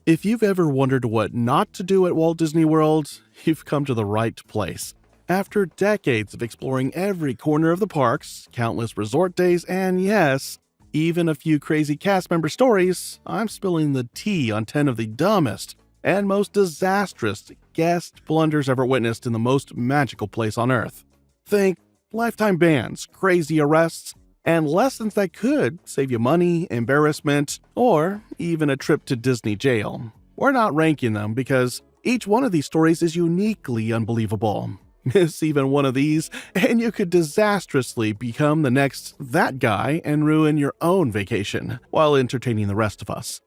If you've ever wondered what not to do at Walt Disney World, you've come to the right place. After decades of exploring every corner of the parks, countless resort days, and yes, even a few crazy cast member stories, I'm spilling the tea on 10 of the dumbest and most disastrous guest blunders ever witnessed in the most magical place on Earth. Think lifetime bans, crazy arrests, and lessons that could save you money, embarrassment, or even a trip to Disney jail. We're not ranking them because each one of these stories is uniquely unbelievable. Miss even one of these, and you could disastrously become the next that guy and ruin your own vacation while entertaining the rest of us.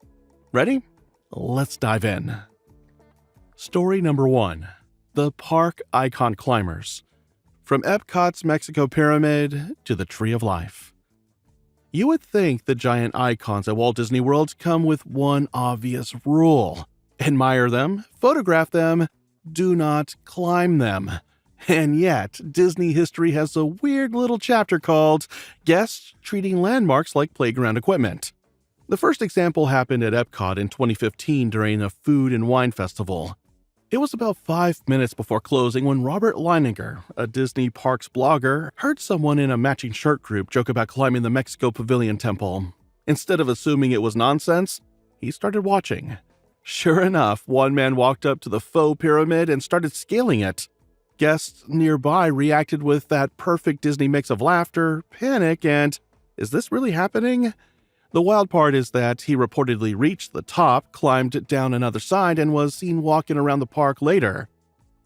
Ready? Let's dive in. Story number 1. The Park Icon Climbers. From Epcot's Mexico Pyramid to the Tree of Life. You would think the giant icons at Walt Disney World come with one obvious rule. Admire them, photograph them, do not climb them. And yet, Disney history has a weird little chapter called Guests Treating Landmarks Like Playground Equipment. The first example happened at Epcot in 2015 during a food and wine festival. It was about 5 minutes before closing when Robert Leininger, a Disney Parks blogger, heard someone in a matching shirt group joke about climbing the Mexico Pavilion Temple. Instead of assuming it was nonsense, he started watching. Sure enough, one man walked up to the faux pyramid and started scaling it. Guests nearby reacted with that perfect Disney mix of laughter, panic, and, "Is this really happening?" The wild part is that he reportedly reached the top, climbed down another side, and was seen walking around the park later.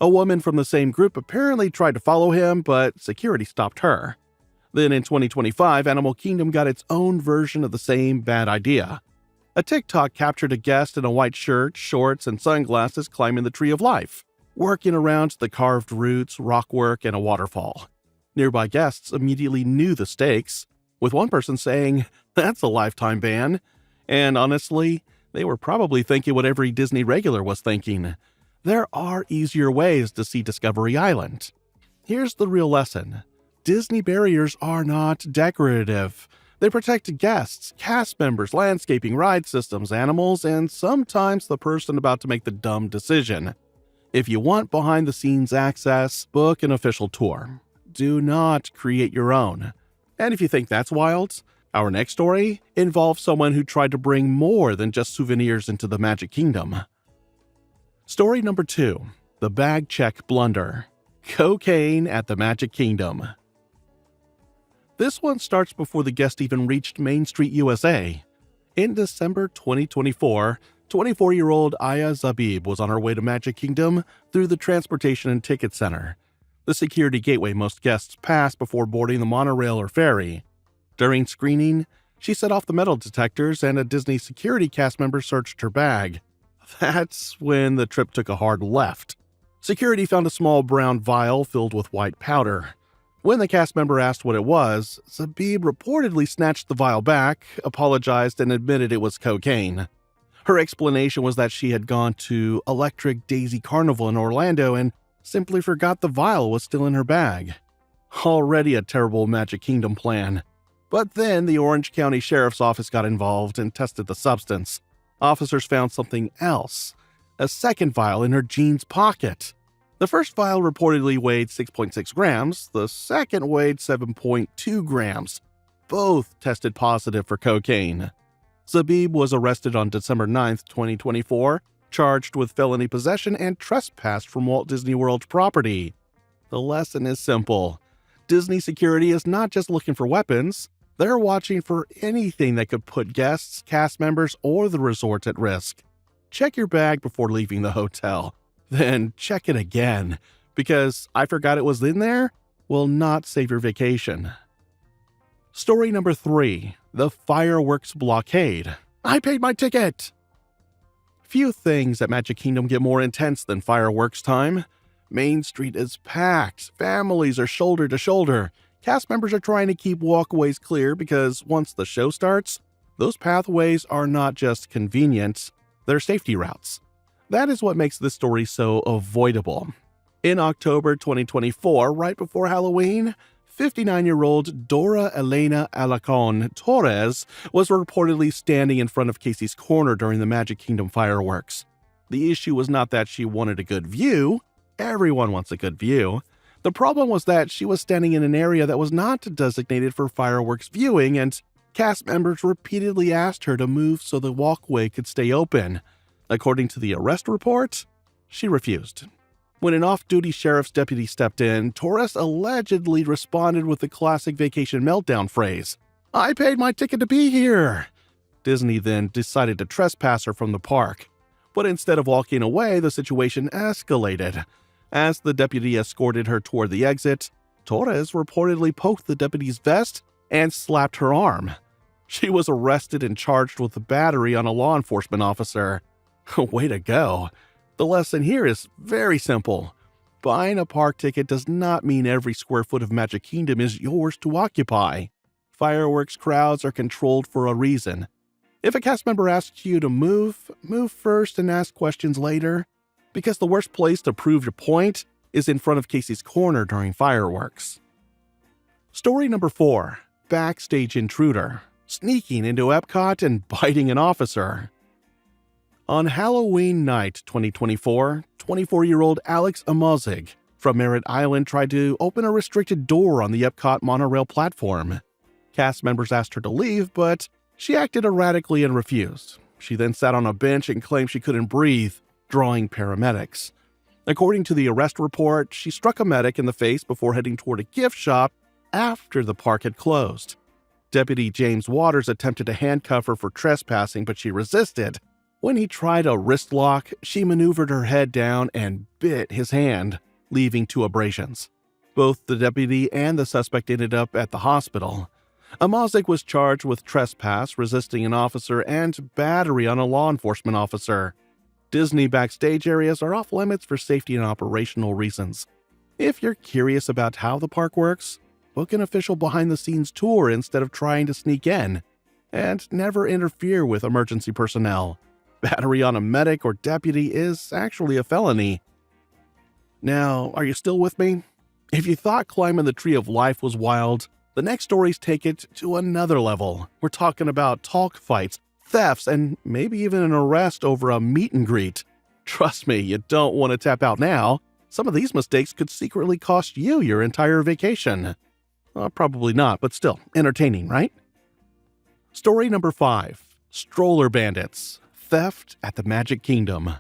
A woman from the same group apparently tried to follow him, but security stopped her. Then in 2025, Animal Kingdom got its own version of the same bad idea. A TikTok captured a guest in a white shirt, shorts, and sunglasses climbing the Tree of Life, working around the carved roots, rockwork, and a waterfall. Nearby guests immediately knew the stakes, with one person saying, "That's a lifetime ban." And honestly, they were probably thinking what every Disney regular was thinking. There are easier ways to see Discovery Island. Here's the real lesson. Disney barriers are not decorative. They protect guests, cast members, landscaping, ride systems, animals, and sometimes the person about to make the dumb decision. If you want behind-the-scenes access, book an official tour. Do not create your own. And if you think that's wild, our next story involves someone who tried to bring more than just souvenirs into the Magic Kingdom. Story number 2. The Bag Check Blunder. Cocaine at the Magic Kingdom. This one starts before the guest even reached Main Street, USA. In December 2024, 24-year-old Aya Zabib was on her way to Magic Kingdom through the Transportation and Ticket Center, the security gateway most guests pass before boarding the monorail or ferry. During screening, she set off the metal detectors and a Disney security cast member searched her bag. That's when the trip took a hard left. Security found a small brown vial filled with white powder. When the cast member asked what it was, Zabib reportedly snatched the vial back, apologized, and admitted it was cocaine. Her explanation was that she had gone to Electric Daisy Carnival in Orlando and simply forgot the vial was still in her bag. Already a terrible Magic Kingdom plan. But then the Orange County Sheriff's Office got involved and tested the substance. Officers found something else. A second vial in her jeans pocket. The first vial reportedly weighed 6.6 grams. The second weighed 7.2 grams. Both tested positive for cocaine. Zabib was arrested on December 9, 2024, charged with felony possession and trespass from Walt Disney World property. The lesson is simple. Disney security is not just looking for weapons. They're watching for anything that could put guests, cast members, or the resort at risk. Check your bag before leaving the hotel. Then check it again, because "I forgot it was in there" will not save your vacation. Story number 3. The Fireworks Blockade. I paid my ticket! Few things at Magic Kingdom get more intense than fireworks time. Main Street is packed. Families are shoulder to shoulder. Cast members are trying to keep walkways clear because once the show starts, those pathways are not just convenient, they're safety routes. That is what makes this story so avoidable. In October 2024, right before Halloween, 59-year-old Dora Elena Alacon Torres was reportedly standing in front of Casey's corner during the Magic Kingdom fireworks. The issue was not that she wanted a good view. Everyone wants a good view. The problem was that she was standing in an area that was not designated for fireworks viewing, and cast members repeatedly asked her to move so the walkway could stay open. According to the arrest report, she refused. When an off-duty sheriff's deputy stepped in, Torres allegedly responded with the classic vacation meltdown phrase, "I paid my ticket to be here." Disney then decided to trespass her from the park. But instead of walking away, the situation escalated. As the deputy escorted her toward the exit, Torres reportedly poked the deputy's vest and slapped her arm. She was arrested and charged with a battery on a law enforcement officer. Way to go. The lesson here is very simple. Buying a park ticket does not mean every square foot of Magic Kingdom is yours to occupy. Fireworks crowds are controlled for a reason. If a cast member asks you to move first and ask questions later, because the worst place to prove your point is in front of Casey's corner during fireworks. Story number 4, Backstage Intruder, sneaking into Epcot and biting an officer. On Halloween night 2024, 24-year-old Alex Amozig from Merritt Island tried to open a restricted door on the Epcot monorail platform. Cast members asked her to leave, but she acted erratically and refused. She then sat on a bench and claimed she couldn't breathe, drawing paramedics. According to the arrest report, she struck a medic in the face before heading toward a gift shop after the park had closed. Deputy James Waters attempted to handcuff her for trespassing, but she resisted. When he tried a wrist lock, she maneuvered her head down and bit his hand, leaving 2 abrasions. Both the deputy and the suspect ended up at the hospital. Amozig was charged with trespass, resisting an officer, and battery on a law enforcement officer. Disney backstage areas are off limits for safety and operational reasons. If you're curious about how the park works, book an official behind-the-scenes tour instead of trying to sneak in. And never interfere with emergency personnel. Battery on a medic or deputy is actually a felony. Now, are you still with me? If you thought climbing the Tree of Life was wild, the next stories take it to another level. We're talking about talk fights, thefts, and maybe even an arrest over a meet and greet. Trust me, you don't want to tap out now. Some of these mistakes could secretly cost you your entire vacation. Probably not, but still, entertaining, right? Story number 5, Stroller Bandits, theft at the Magic Kingdom.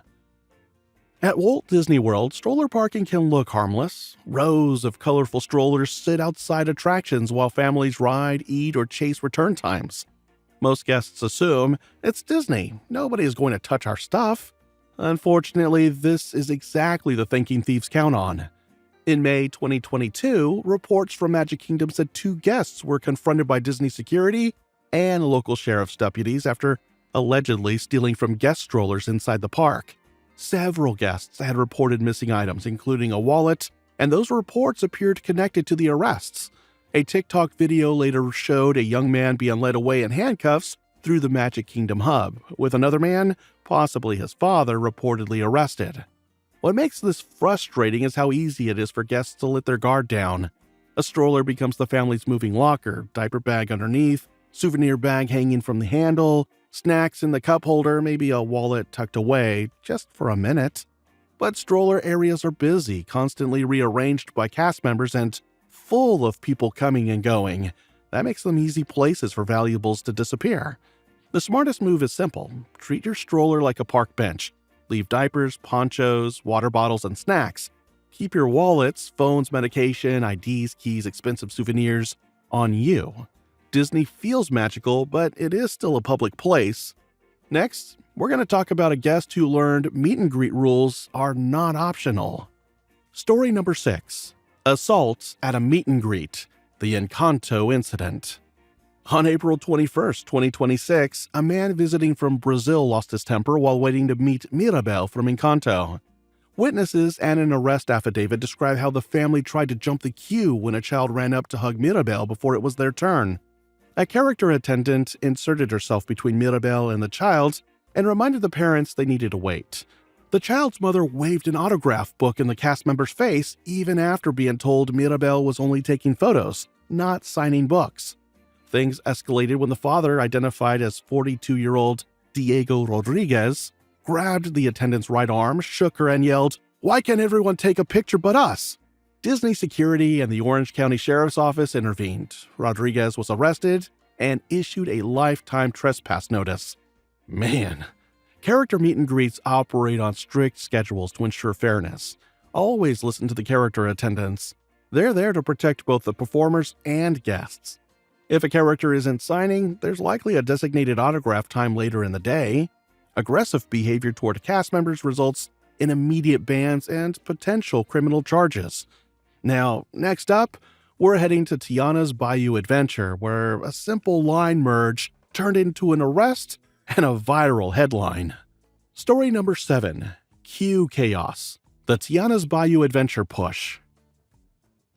At Walt Disney World, stroller parking can look harmless. Rows of colorful strollers sit outside attractions while families ride, eat, or chase return times. Most guests assume it's Disney. Nobody is going to touch our stuff. Unfortunately, this is exactly the thinking thieves count on. In May 2022, reports from Magic Kingdom said 2 guests were confronted by Disney security and local sheriff's deputies after allegedly stealing from guest strollers inside the park. Several guests had reported missing items, including a wallet, and those reports appeared connected to the arrests. A TikTok video later showed a young man being led away in handcuffs through the Magic Kingdom hub, with another man, possibly his father, reportedly arrested. What makes this frustrating is how easy it is for guests to let their guard down. A stroller becomes the family's moving locker, diaper bag underneath, souvenir bag hanging from the handle, snacks in the cup holder, maybe a wallet tucked away, just for a minute. But stroller areas are busy, constantly rearranged by cast members and full of people coming and going. That makes them easy places for valuables to disappear. The smartest move is simple. Treat your stroller like a park bench. Leave diapers, ponchos, water bottles, and snacks. Keep your wallets, phones, medication, IDs, keys, expensive souvenirs on you. Disney feels magical, but it is still a public place. Next, we're going to talk about a guest who learned meet and greet rules are not optional. Story number 6, Assault at a meet and greet, the Encanto incident. On April 21st, 2026, a man visiting from Brazil lost his temper while waiting to meet Mirabel from Encanto. Witnesses and an arrest affidavit describe how the family tried to jump the queue when a child ran up to hug Mirabel before it was their turn. A character attendant inserted herself between Mirabel and the child and reminded the parents they needed to wait. The child's mother waved an autograph book in the cast member's face even after being told Mirabel was only taking photos, not signing books. Things escalated when the father, identified as 42-year-old Diego Rodriguez, grabbed the attendant's right arm, shook her, and yelled, "Why can't everyone take a picture but us?" Disney security and the Orange County Sheriff's Office intervened. Rodriguez was arrested and issued a lifetime trespass notice. Man, character meet and greets operate on strict schedules to ensure fairness. Always listen to the character attendants. They're there to protect both the performers and guests. If a character isn't signing, there's likely a designated autograph time later in the day. Aggressive behavior toward cast members results in immediate bans and potential criminal charges. Now, next up, we're heading to Tiana's Bayou Adventure, where a simple line merge turned into an arrest and a viral headline. Story number 7. Queue Chaos. The Tiana's Bayou Adventure Push.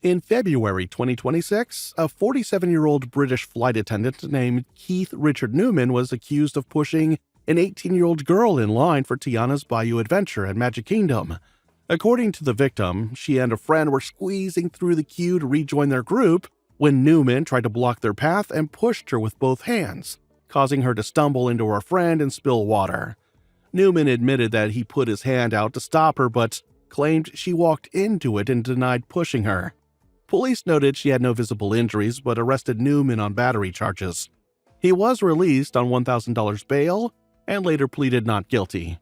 In February 2026, a 47-year-old British flight attendant named Keith Richard Newman was accused of pushing an 18-year-old girl in line for Tiana's Bayou Adventure at Magic Kingdom. According to the victim, she and a friend were squeezing through the queue to rejoin their group when Newman tried to block their path and pushed her with both hands, causing her to stumble into her friend and spill water. Newman admitted that he put his hand out to stop her, but claimed she walked into it and denied pushing her. Police noted she had no visible injuries, but arrested Newman on battery charges. He was released on $1,000 bail and later pleaded not guilty.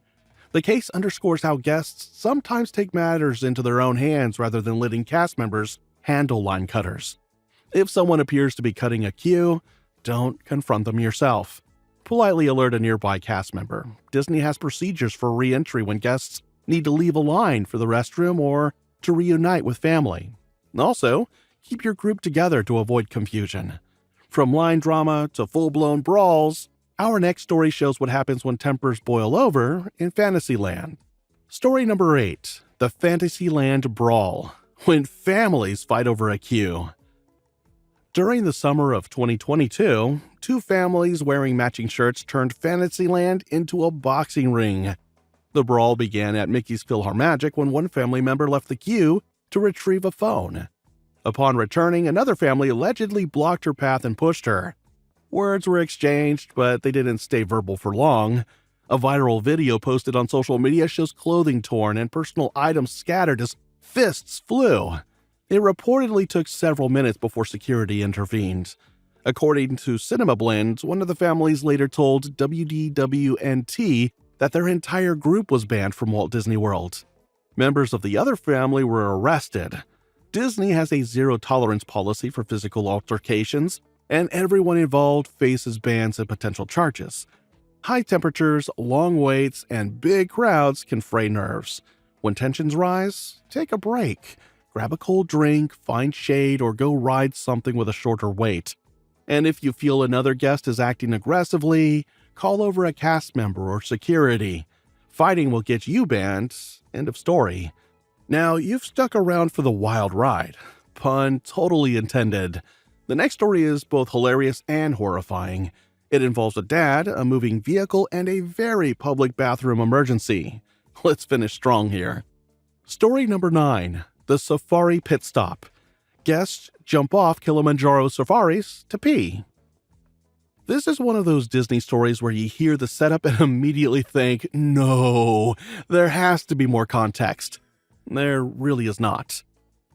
The case underscores how guests sometimes take matters into their own hands rather than letting cast members handle line cutters. If someone appears to be cutting a queue, don't confront them yourself. Politely alert a nearby cast member. Disney has procedures for re-entry when guests need to leave a line for the restroom or to reunite with family. Also, keep your group together to avoid confusion. From line drama to full-blown brawls, our next story shows what happens when tempers boil over in Fantasyland. Story number 8. The Fantasyland Brawl. When families fight over a queue. During the summer of 2022, two families wearing matching shirts turned Fantasyland into a boxing ring. The brawl began at Mickey's PhilharMagic when one family member left the queue to retrieve a phone. Upon returning, another family allegedly blocked her path and pushed her. Words were exchanged, but they didn't stay verbal for long. A viral video posted on social media shows clothing torn and personal items scattered as fists flew. It reportedly took several minutes before security intervened. According to Cinema Blend, one of the families later told WDWNT that their entire group was banned from Walt Disney World. Members of the other family were arrested. Disney has a zero-tolerance policy for physical altercations, and everyone involved faces bans and potential charges. High temperatures, long waits, and big crowds can fray nerves. When tensions rise, take a break. Grab a cold drink, find shade, or go ride something with a shorter wait. And if you feel another guest is acting aggressively, call over a cast member or security. Fighting will get you banned. End of story. Now, you've stuck around for the wild ride. Pun totally intended. The next story is both hilarious and horrifying. It involves a dad, a moving vehicle, and a very public bathroom emergency. Let's finish strong here. Story number 9. The Safari Pit Stop. Guests jump off Kilimanjaro safaris to pee. This is one of those Disney stories where you hear the setup and immediately think, no, there has to be more context. There really is not.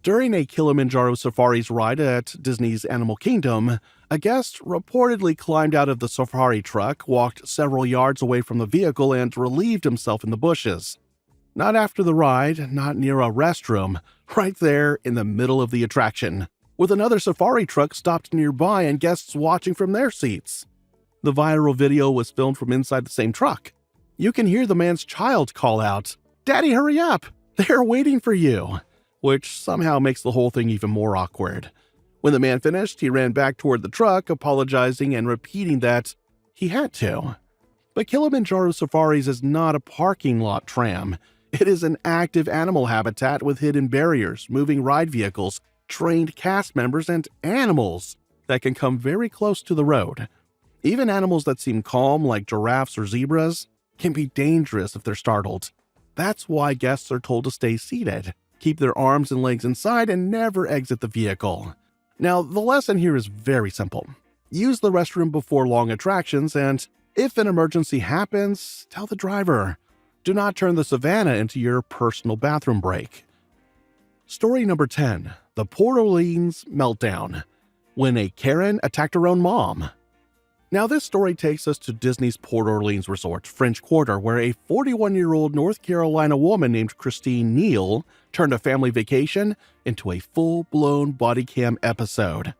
During a Kilimanjaro safaris ride at Disney's Animal Kingdom, a guest reportedly climbed out of the safari truck, walked several yards away from the vehicle, and relieved himself in the bushes. Not after the ride, not near a restroom, right there in the middle of the attraction, with another safari truck stopped nearby and guests watching from their seats. The viral video was filmed from inside the same truck. You can hear the man's child call out, "Daddy, hurry up! They're waiting for you!" which somehow makes the whole thing even more awkward. When the man finished, he ran back toward the truck, apologizing and repeating that he had to. But Kilimanjaro Safaris is not a parking lot tram. It is an active animal habitat with hidden barriers, moving ride vehicles, trained cast members, and animals that can come very close to the road. Even animals that seem calm, like giraffes or zebras, can be dangerous if they're startled. That's why guests are told to stay seated, keep their arms and legs inside, and never exit the vehicle. Now, the lesson here is very simple. Use the restroom before long attractions, and if an emergency happens, tell the driver. Do not turn the savannah into your personal bathroom break. Story number 10. The Port Orleans Meltdown. When a Karen attacked her own mom. Now, this story takes us to Disney's Port Orleans Resort, French Quarter, where a 41-year-old North Carolina woman named Christine Neal turned a family vacation into a full-blown body cam episode.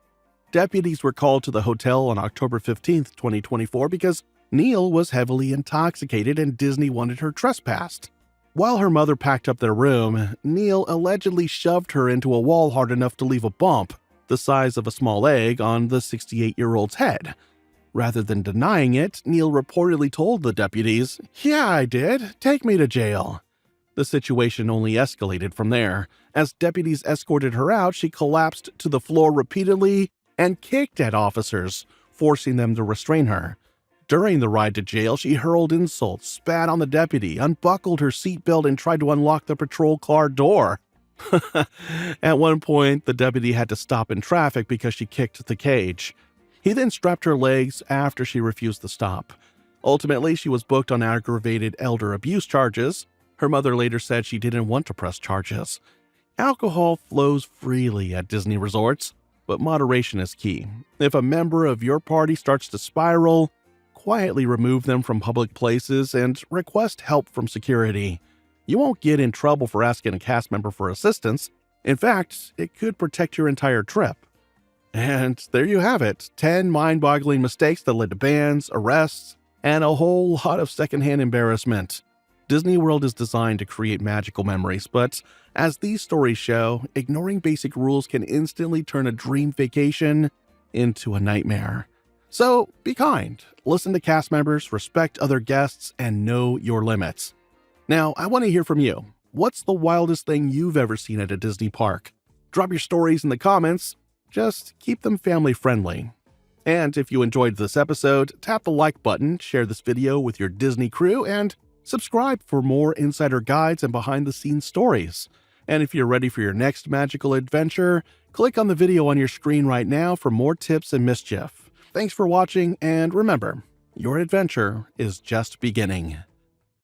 Deputies were called to the hotel on October 15, 2024, because Neal was heavily intoxicated and Disney wanted her trespassed. While her mother packed up their room, Neal allegedly shoved her into a wall hard enough to leave a bump, the size of a small egg, on the 68-year-old's head. Rather than denying it, Neal reportedly told the deputies, "Yeah, I did. Take me to jail." The situation only escalated from there. As deputies escorted her out, she collapsed to the floor repeatedly and kicked at officers, forcing them to restrain her. During the ride to jail, she hurled insults, spat on the deputy, unbuckled her seatbelt, and tried to unlock the patrol car door. At one point, the deputy had to stop in traffic because she kicked the cage. He then strapped her legs after she refused to stop. Ultimately, she was booked on aggravated elder abuse charges. Her mother later said she didn't want to press charges. Alcohol flows freely at Disney resorts, but moderation is key. If a member of your party starts to spiral, quietly remove them from public places and request help from security. You won't get in trouble for asking a cast member for assistance. In fact, it could protect your entire trip. And there you have it, 10 mind-boggling mistakes that led to bans, arrests, and a whole lot of secondhand embarrassment. Disney World is designed to create magical memories, but as these stories show, ignoring basic rules can instantly turn a dream vacation into a nightmare. So be kind, listen to cast members, respect other guests, and know your limits. Now, I want to hear from you. What's the wildest thing you've ever seen at a Disney park? Drop your stories in the comments. Just keep them family friendly. And if you enjoyed this episode, tap the like button, share this video with your Disney crew, and subscribe for more insider guides and behind-the-scenes stories. And if you're ready for your next magical adventure, click on the video on your screen right now for more tips and mischief. Thanks for watching, and remember, your adventure is just beginning.